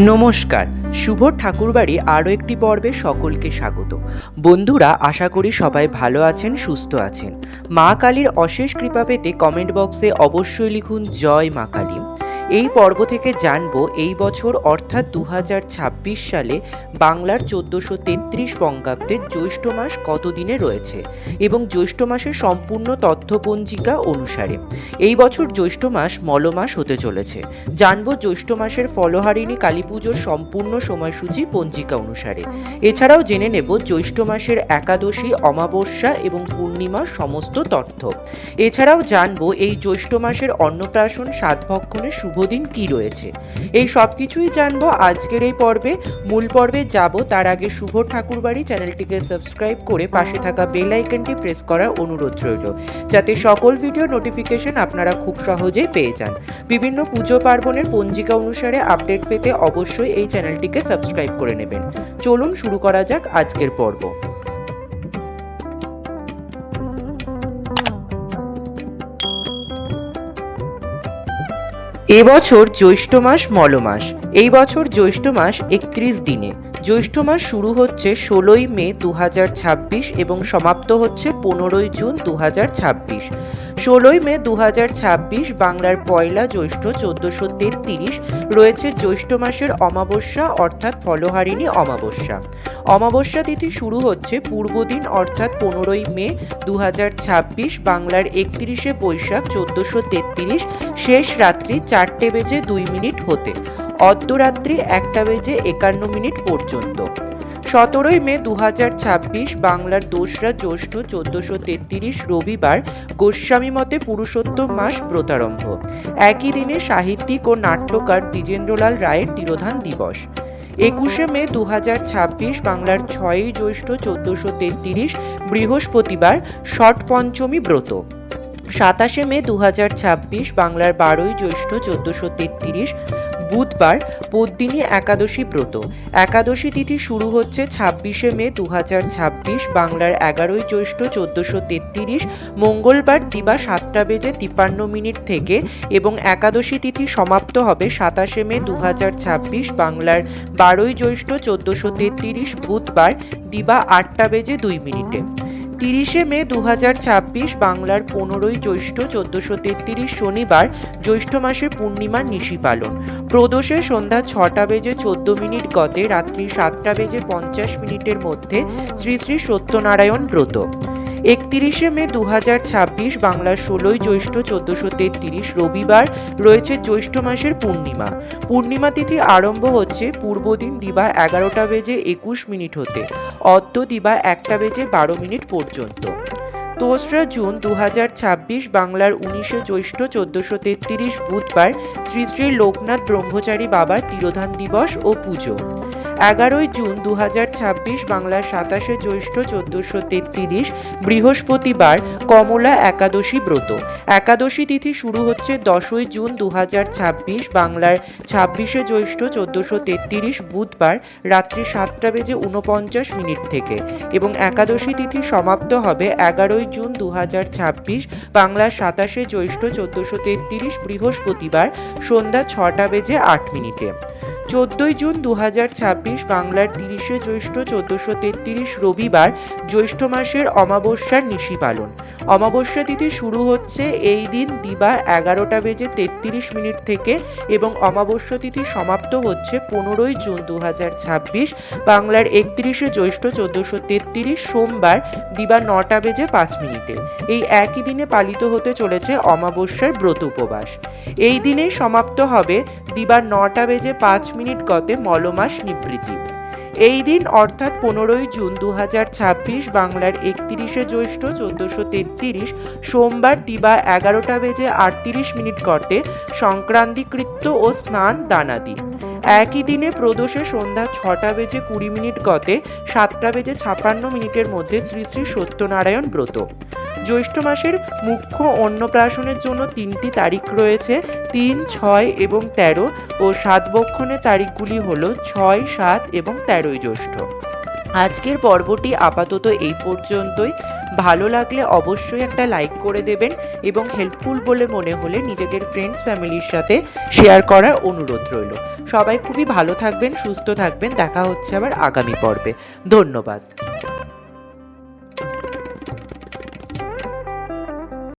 নমস্কার, শুভ ঠাকুরবাড়ি আরও একটি পর্বে সকলকে স্বাগত। বন্ধুরা, আশা করি সবাই ভালো আছেন, সুস্থ আছেন। মা কালীর অশেষ কৃপা পেতে কমেন্ট বক্সে অবশ্যই লিখুন জয় মা কালী। এই পর্ব থেকে জানবো এই বছর অর্থাৎ 2026 সালে বাংলার 1433 বঙ্গাব্দের জ্যৈষ্ঠ মাস কত দিনে রয়েছে এবং জ্যৈষ্ঠ মাসের সম্পূর্ণ তথ্যপঞ্জিকা অনুসারে এই বছর জ্যৈষ্ঠ মাস মলমাস হতে চলেছে। জানবো জ্যৈষ্ঠ মাসের ফলহারিণী কালী পুজোর সম্পূর্ণ সময়সূচি পঞ্জিকা অনুসারে। এছাড়াও জেনে নেব জ্যৈষ্ঠ মাসের একাদশী, অমাবস্যা এবং পূর্ণিমার সমস্ত তথ্য। এছাড়াও জানবো এই জ্যৈষ্ঠ মাসের অন্নপ্রাশন, সাতভক্ষণের শুভদিন কি রয়েছে। এই সব কিছুই জানবো আজকের এই পর্বে। মূল পর্বে যাব তার আগে শুভ ঠাকুরবাড়ি চ্যানেলটিকে সাবস্ক্রাইব করে পাশে থাকা বেল আইকনটি প্রেস করার অনুরোধ রইল, যাতে সকল ভিডিও নোটিফিকেশন আপনারা খুব সহজেই পেয়ে যান। বিভিন্ন পুজো পার্বণের পঞ্জিকা অনুসারে আপডেট পেতে অবশ্যই এই চ্যানেলটিকে সাবস্ক্রাইব করে নেবেন। চলুন শুরু করা যাক আজকের পর্ব। এবছর জ্যৈষ্ঠ মাস মলমাস। এই বছর জ্যৈষ্ঠ মাস 31 দিনে। জ্যৈষ্ঠ মাস শুরু হচ্ছে 16ই মে 2026 এবং সমাপ্ত হচ্ছে 15ই জুন 2026। 16ই মে 2026 বাংলার পয়লা জ্যৈষ্ঠ 1433 রয়েছে জ্যৈষ্ঠ মাসের অমাবস্যা অর্থাৎ ফলহারিণী অমাবস্যা। অমাবস্যা তিথি শুরু হচ্ছে পূর্বদিন অর্থাৎ 15ই মে 2026 বাংলার 31শে বৈশাখ 1433 শেষ রাত্রি 4:02 হতে অর্ধরাত্রি 1:51 পর্যন্ত। 17ই মে 2026 বাংলার দোসরা জ্যৈষ্ঠ 1433 রবিবার গোস্বামী মতে পুরুষোত্তম মাস ব্রতারম্ভ। একই দিনে সাহিত্যিক ও নাট্যকার দ্বিজেন্দ্রলাল রায়ের তিরোধান দিবস। 21শে মে 2026 বাংলার 6ই জ্যৈষ্ঠ 1433 বৃহস্পতিবার ষট পঞ্চমী ব্রত। 27শে মে 2026 বাংলার 12ই জ্যৈষ্ঠ 1433 বুধবার পদ্মিনী একাদশী ব্রত। একাদশী তিথি শুরু হচ্ছে 26শে মে 2026 বাংলার 11ই জ্যৈষ্ঠ 1433 মঙ্গলবার দিবা 7:53 থেকে এবং একাদশী তিথি সমাপ্ত হবে 27শে মে 2026 বাংলার 12ই জ্যৈষ্ঠ 1433 বুধবার দিবা 8:02। 30শে মে 2026 বাংলার 15ই জ্যৈষ্ঠ 1433 শনিবার জ্যৈষ্ঠ মাসের পূর্ণিমার নিশি পালন। প্রদোষে সন্ধ্যা 6:14 গতে রাত্রি 7:50 মধ্যে শ্রী শ্রী সত্যনারায়ণ ব্রত। 31শে মে 2026 বাংলার 16ই জ্যৈষ্ঠ 1433 রবিবার রয়েছে জ্যৈষ্ঠ মাসের পূর্ণিমা। পূর্ণিমা তিথি আরম্ভ হচ্ছে পূর্বদিন দিবা 11:21 হতে অদ্য দিবা 1:12 পর্যন্ত। 2রা জুন 2026 বাংলার 19শে জ্যৈষ্ঠ 1433 বুধবার শ্রী শ্রী লোকনাথ ব্রহ্মচারী বাবার তিরোধান দিবস ও পুজো। 11ই জুন 2026 বাংলার 27শে জ্যৈষ্ঠ 1433 বৃহস্পতিবার কমলা একাদশী ব্রত। একাদশী তিথি শুরু হচ্ছে 10ই জুন 2026 বাংলার 26শে জ্যৈষ্ঠ 1433 বুধবার রাত্রি 7:49 থেকে এবং একাদশী তিথি সমাপ্ত হবে 11ই জুন 2026 বাংলার 27শে জ্যৈষ্ঠ 1433 বৃহস্পতিবার সন্ধ্যা 6:08। 14ই জুন 2026 বাংলার 30শে জ্যৈষ্ঠ 1433 রবিবার জ্যৈষ্ঠ মাসের অমাবস্যার নিশি পালন। অমাবস্যা তিথি শুরু হচ্ছে এই দিন দিবা 11:33 থেকে এবং অমাবস্যা তিথি সমাপ্ত হচ্ছে 15ই জুন 2026 বাংলার 31শে জ্যৈষ্ঠ 1433 সোমবার দিবা 9:05। এই একই দিনে পালিত হতে চলেছে অমাবস্যার ব্রত উপবাস। এই দিনেই সমাপ্ত হবে দিবা 9:05 গতে মলমাস নিবৃত্তি। এই দিন অর্থাৎ 15ই জুন 2026 বাংলার 31শে জ্যৈষ্ঠ 1433 সোমবার দিবা 11:38 গতে সংক্রান্তিকৃত্য ও স্নান দানাদি। একই দিনে প্রদোষে সন্ধ্যা 6:20 গতে 7:56 মধ্যে শ্রী শ্রী সত্যনারায়ণ ব্রত। জ্যৈষ্ঠ মাসের মুখ্য অন্নপ্রাশনের জন্য 3টি তারিখ রয়েছে, 3, 6 এবং 13 ও সাতভক্ষণের তারিখগুলি হল 6, 7 এবং 13ই জ্যৈষ্ঠ। আজকের পর্বটি আপাতত এই পর্যন্তই। ভালো লাগলে অবশ্যই একটা লাইক করে দেবেন এবং হেল্পফুল বলে মনে হলে নিজেদের ফ্রেন্ডস ফ্যামিলির সাথে শেয়ার করার অনুরোধ রইল। সবাই খুবই ভালো থাকবেন, সুস্থ থাকবেন। দেখা হচ্ছে আবার আগামী পর্বে। ধন্যবাদ।